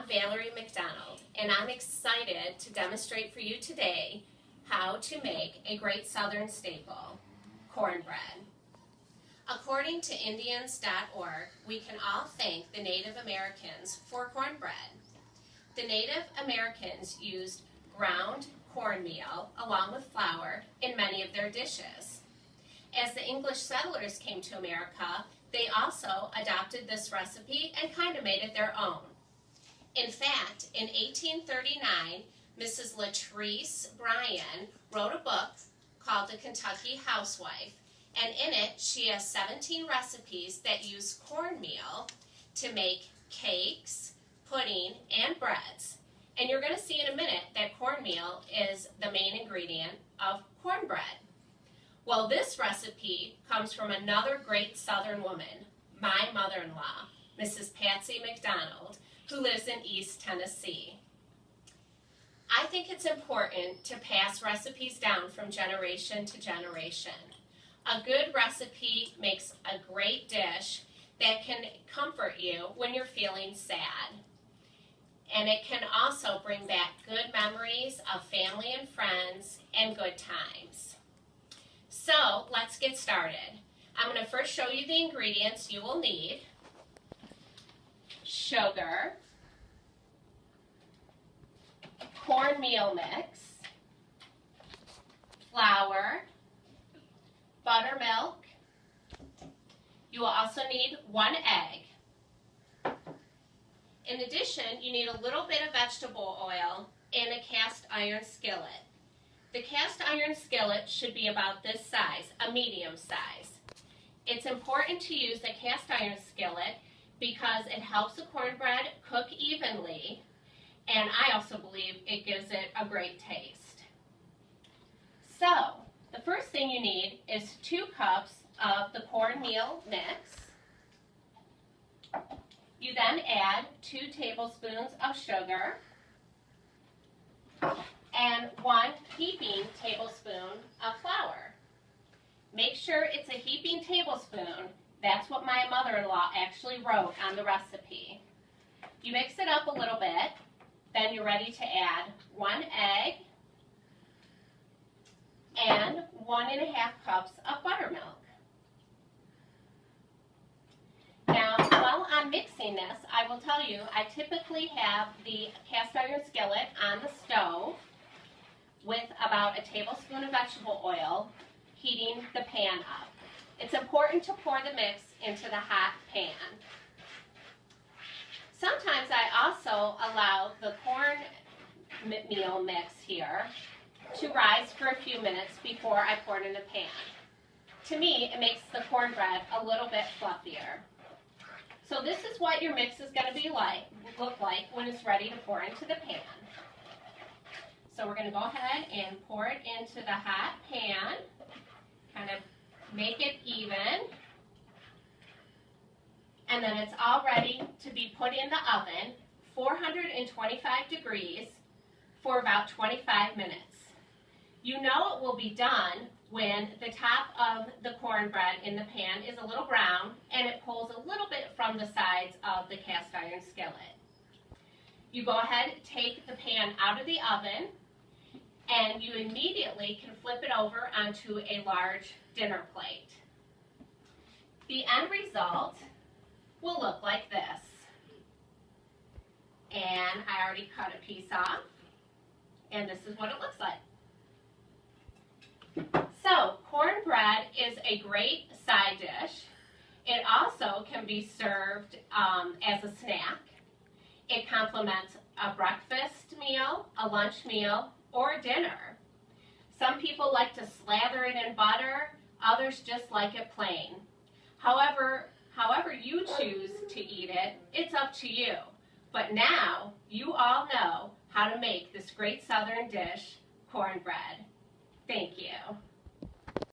Valerie McDonald, and I'm excited to demonstrate for you today how to make a great Southern staple, cornbread. According to Indians.org, we can all thank the Native Americans for cornbread. The Native Americans used ground cornmeal along with flour in many of their dishes. As the English settlers came to America, they also adopted this recipe and kind of made it their own. In fact, in 1839, Mrs. Latrice Bryan wrote a book called The Kentucky Housewife, and in it she has 17 recipes that use cornmeal to make cakes, pudding, and breads. And you're going to see in a minute that cornmeal is the main ingredient of cornbread. Well, this recipe comes from another great Southern woman, my mother-in-law, Mrs. Patsy McDonald, who lives in East Tennessee. I think it's important to pass recipes down from generation to generation. A good recipe makes a great dish that can comfort you when you're feeling sad. And it can also bring back good memories of family and friends and good times. So let's get started. I'm going to first show you the ingredients you will need. Sugar, cornmeal mix, flour, buttermilk. You will also need 1 egg. In addition, you need a little bit of vegetable oil in a cast iron skillet. The cast iron skillet should be about this size, a medium size. It's important to use a cast iron skillet because it helps the cornbread cook evenly, and I also believe it gives it a great taste. So, the first thing you need is 2 cups of the cornmeal mix. You then add 2 tablespoons of sugar and 1 heaping tablespoon of flour. Make sure it's a heaping tablespoon. That's what my mother-in-law actually wrote on the recipe. You mix it up a little bit, then you're ready to add 1 egg and 1.5 cups of buttermilk. Now, while I'm mixing this, I will tell you I typically have the cast iron skillet on the stove with about a tablespoon of vegetable oil, heating the pan up. It's important to pour the mix into the hot pan. Sometimes I also allow the cornmeal mix here to rise for a few minutes before I pour it in the pan. To me, it makes the cornbread a little bit fluffier. So this is what your mix is going to look like when it's ready to pour into the pan. So we're going to go ahead and pour it into the hot pan, kind of make it even, and then it's all ready to be put in the oven, 425 degrees, for about 25 minutes. You know it will be done when the top of the cornbread in the pan is a little brown and it pulls a little bit from the sides of the cast iron skillet. You go ahead, take the pan out of the oven, and you immediately can flip it over onto a large dinner plate. The end result will look like this. And I already cut a piece off, and this is what it looks like. So, cornbread is a great side dish. It also can be served as a snack. It complements a breakfast meal, a lunch meal, or dinner. Some people like to slather it in butter, others just like it plain. However you choose to eat it, it's up to you. But now, you all know how to make this great Southern dish, cornbread. Thank you.